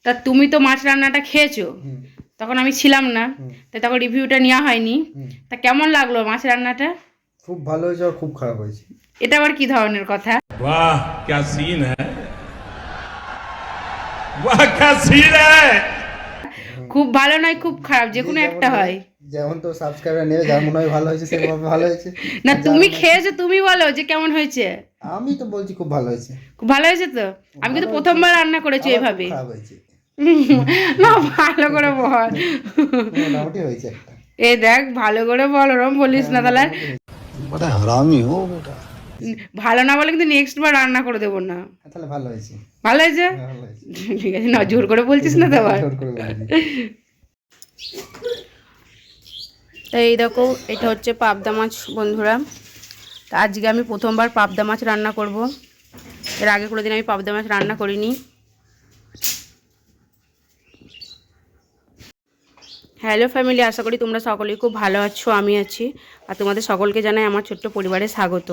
তা তুমি তো মাছ রান্নাটা খেয়েছো, তখন আমি ছিলাম না, তাই তখন রিভিউটা নেওয়া হয়নি। তা কেমন লাগলো মাছ রান্নাটা? খুব ভালো হয়েছে আর খুব খারাপ হয়েছে। এটা আবার কি ধরনের কথা? वाह क्या सीन है, वाह क्या सीन है। খুব ভালো নয় খুব খারাপ, যে যে কোনো যেমন একটা নেবে, হয়। যেমন তো সাবস্ক্রাইবার নেবে, যার মনে হয় ভালো হয়েছে সে ভাবে ভালো হয়েছে। না আর যার তুমি মনে খেয়েছো, তুমি বলো যে কেমন হয়েছে। আমি তো বলছি খুব ভালো হয়েছে। খুব ভালো হয়েছে তো? আমি ভালো কিন্তু হয়েছে, প্রথমবার রান্না করেছি আবার খুব এভাবে। খারাপ হয়েছে। না ভালো করে বল। মোটামুটি হয়েছে একটা। এ দেখ ভালো করে বল, ওরম বলিস হ্যাঁ না তাহলে। মোটামুটি হয়েছে। বড় হারামি হো বেটা। ভালো না বলে কিন্তু নেক্সট বার রান্না করে দেবো না। তাহলে ভালো হয়েছে। ভালো হয়েছে? হ্যাঁ ভালো হয়েছে। ঠিক আছে, না জোর করে বলছিস না তো আবার। জোর করে বলিনি। তো এই দেখো, এটা হচ্ছে পাবদা মাছ বন্ধুরা। তা আজকে আমি প্রথমবার পাবদা মাছ রান্না করব। এর আগে কোনোদিন আমি পাবদা মাছ রান্না করিনি। হ্যালো ফ্যামিলি, আশা করি তোমরা সকলেই খুব ভালো আছো, আমি আছি। আর তোমাদের সকলকে জানাই আমার ছোট্ট পরিবারে স্বাগত।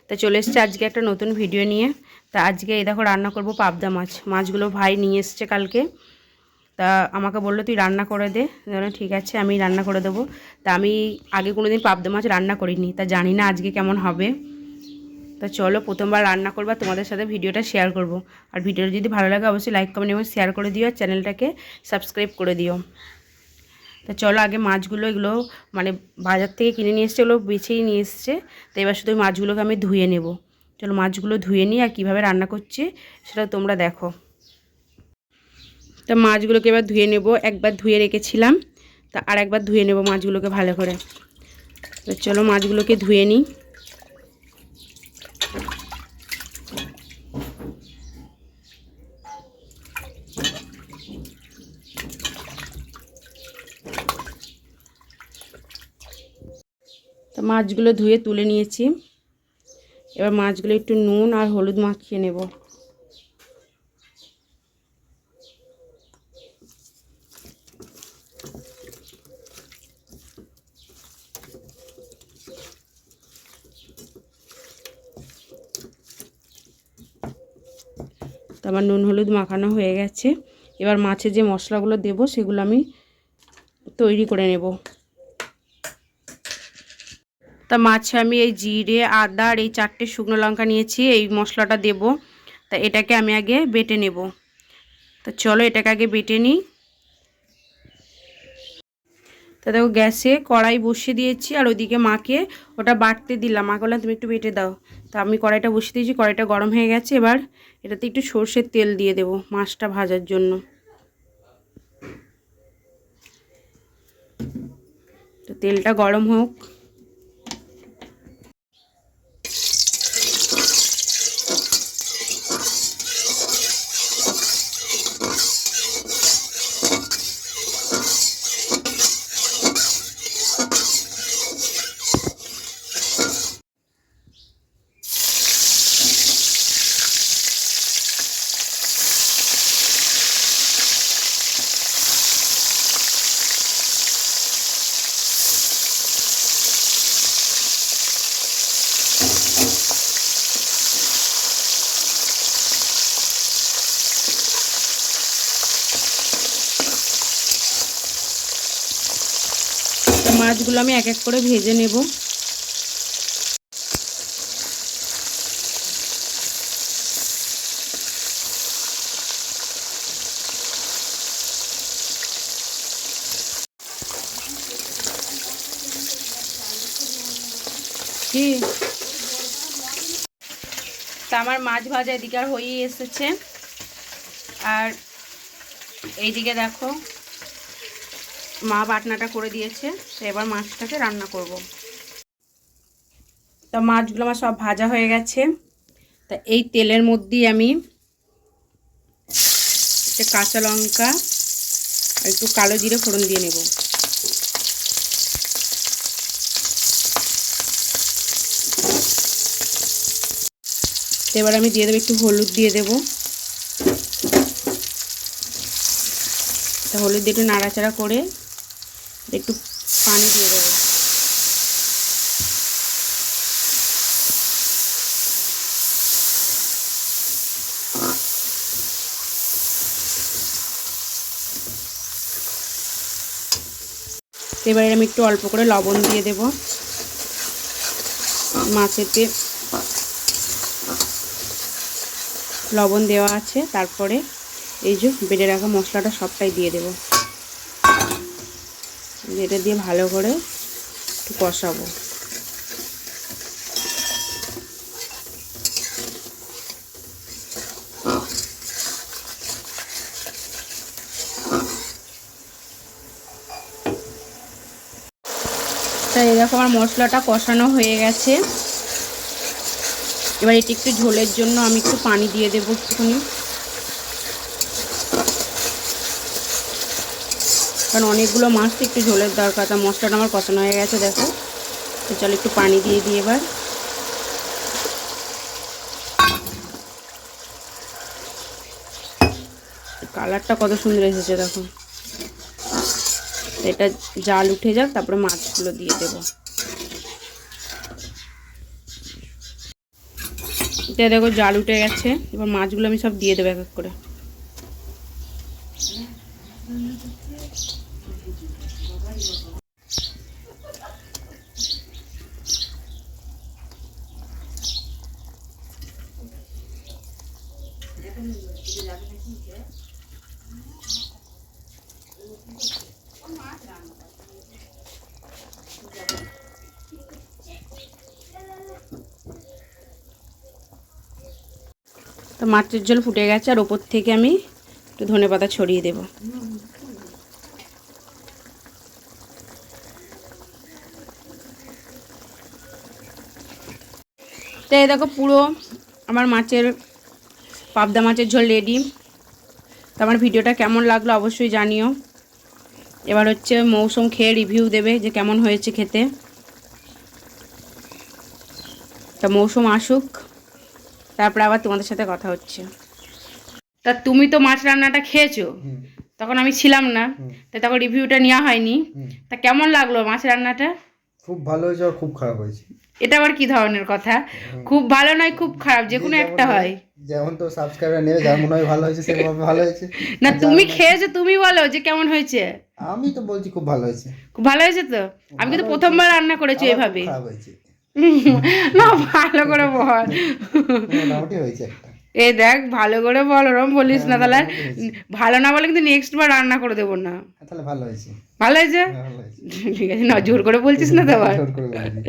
তা চলে এসছে আজকে একটা নতুন ভিডিও নিয়ে। তা আজকে এই দেখো রান্না করব পাবদা মাছ। মাছগুলো ভাই নিয়ে এসছে কালকে। তা আমাকে বললো তুই রান্না করে দে, ঠিক আছে আমি রান্না করে দেবো। তা আমি আগে কোনো দিন পাবদা মাছ রান্না করিনি, তা জানি না আজকে কেমন হবে। তা চলো প্রথমবার রান্না করবো, তোমাদের সাথে ভিডিওটা শেয়ার করব। আর ভিডিওটা যদি ভালো লাগে অবশ্যই লাইক কমেন্ট এবং শেয়ার করে দিও, আর চ্যানেলটাকে সাবস্ক্রাইব করে দিও। তা চলো আগে মাছগুলো, এগুলো মানে বাজার থেকে কিনে নিয়ে এসছে, ওগুলো বেছেই নিয়ে এসছে। তো এবার শুধু মাছগুলোকে আমি ধুয়ে নেব। চলো মাছগুলো ধুয়ে নিই, আর কীভাবে রান্না করছি সেটা তোমরা দেখো। তা মাছগুলোকে এবার ধুয়ে নেব, একবার ধুয়ে রেখেছিলাম, তা আর একবার ধুয়ে নেব মাছগুলোকে ভালো করে। তো চলো মাছগুলোকে ধুয়ে নিই। তো মাছগুলো ধুয়ে তুলে নিয়েছি। এবার মাছগুলো একটু নুন আর হলুদ মাখিয়ে নেব। তো আমার নুন হলুদ মাখানো হয়ে গেছে। এবার মাছে যে মশলাগুলো দেব সেগুলো আমি তৈরি করে নেব। তা মাছে আমি এই জিরে, আদা আর এই 4টে শুকনো লঙ্কা নিয়েছি, এই মশলাটা দেব। তা এটাকে আমি আগে বেটে নেব। তো চলো এটাকে আগে বেটে নিই। তা দেখো গ্যাসে কড়াই বসিয়ে দিয়েছি, আর ওইদিকে মাকে ওটা বাটতে দিলাম। মা বললাম তুমি একটু বেটে দাও। তা আমি কড়াইটা বসিয়ে দিয়েছি, কড়াইটা গরম হয়ে গেছে। এবার এটাতে একটু সর্ষের তেল দিয়ে দেব মাছটা ভাজার জন্য। তো তেলটা গরম হোক। মাছগুলো আমি এক এক করে ভেজে নেব। কি তা আমার মাছ ভাজা এদিকে আর হয়েই এসেছে। আর এইদিকে দেখো মা বাটনাটা করে দিয়েছে। তো এবার মাছটাকে রান্না করব। তা মাছগুলো আমার সব ভাজা হয়ে গেছে। তা এই তেলের মধ্যেই আমি একটা কাঁচা লঙ্কা আর একটু কালো জিরে ফোড়ন দিয়ে নেব। এবার আমি দিয়ে দেবো একটু হলুদ দিয়ে দেব। তা হলুদ দিয়ে একটু নাড়াচাড়া করে একটু পানি দিয়ে দেবো। এবারে আমি একটু অল্প করে লবণ দিয়ে দেব মাছেতে। লবণ দেওয়া আছে, তারপরে এই যে বেটে রাখা মশলাটা সবটাই দিয়ে দেব। এটা দিয়ে ভালো করে একটু কষাবো। তাই দেখো আমার মশলাটা কষানো হয়ে গেছে। এবার এটি একটু ঝোলের জন্য আমি একটু পানি দিয়ে দেবো একটুখানি, কারণ অনেকগুলো মাছ তো একটু ঝোলের দরকার। তা মশলাটা আমার কষানো হয়ে গেছে দেখো। তো চলো একটু পানি দিয়ে দিই এবার। কালারটা কত সুন্দর এসেছে দেখো। এটা জাল উঠে যাক, তারপরে মাছগুলো দিয়ে দেবো। এটা দেখো জাল উঠে গেছে, এবার মাছগুলো আমি সব দিয়ে দেবো এক এক করে। তো মাছের ঝোল ফুটে গেছে, আর ওপর থেকে আমি একটু ধনেপাতা ছড়িয়ে দেব। তো এই দেখো পুরো আমার পাবদা মাছের ঝোল রেডি। তো আমার ভিডিওটা কেমন লাগলো অবশ্যই জানিও। এবার হচ্ছে মৌসুম খেয়ে রিভিউ দেবে যে কেমন হয়েছে খেতে। তা মৌসুম আসুক, তারপরে আবার তোমাদের সাথে কথা হচ্ছে। তা তুমি তো মাছ রান্নাটা খেয়েছো, তখন আমি ছিলাম না, তাই তখন রিভিউটা নেওয়া হয়নি। তা কেমন লাগলো মাছ রান্নাটা? খুব ভালো হয়েছে আর খুব খারাপ হয়েছে। এটা আবার কি ধরনের কথা? খুব ভালো নয় খুব খারাপ, যে কোনো একটা হয়। যেমন তো সাবস্ক্রাইবার নেবে, যার মনে হয় ভালো হয়েছে সেভাবে ভালো হয়েছে। না তুমি খেয়েছো, তুমি বলো যে কেমন হয়েছে। আমি তো বলছি খুব ভালো হয়েছে। খুব ভালো হয়েছে তো? আমি কিন্তু প্রথমবার রান্না করেছি এভাবে। খারাপ হয়েছে না ভালো করে বল। মোটামুটি হয়েছে একটা। এই দেখ ভালো করে বল, ওরম বলিস না তাহলে। ভালো না বলে কিন্তু নেক্সট বার রান্না করে দেবো না। তাহলে ভালো হয়েছে। ভালো হয়েছে? ভালো হয়েছে। ঠিক আছে, না জোর করে বলছিস না তো আবার। জোর করে বলিনি।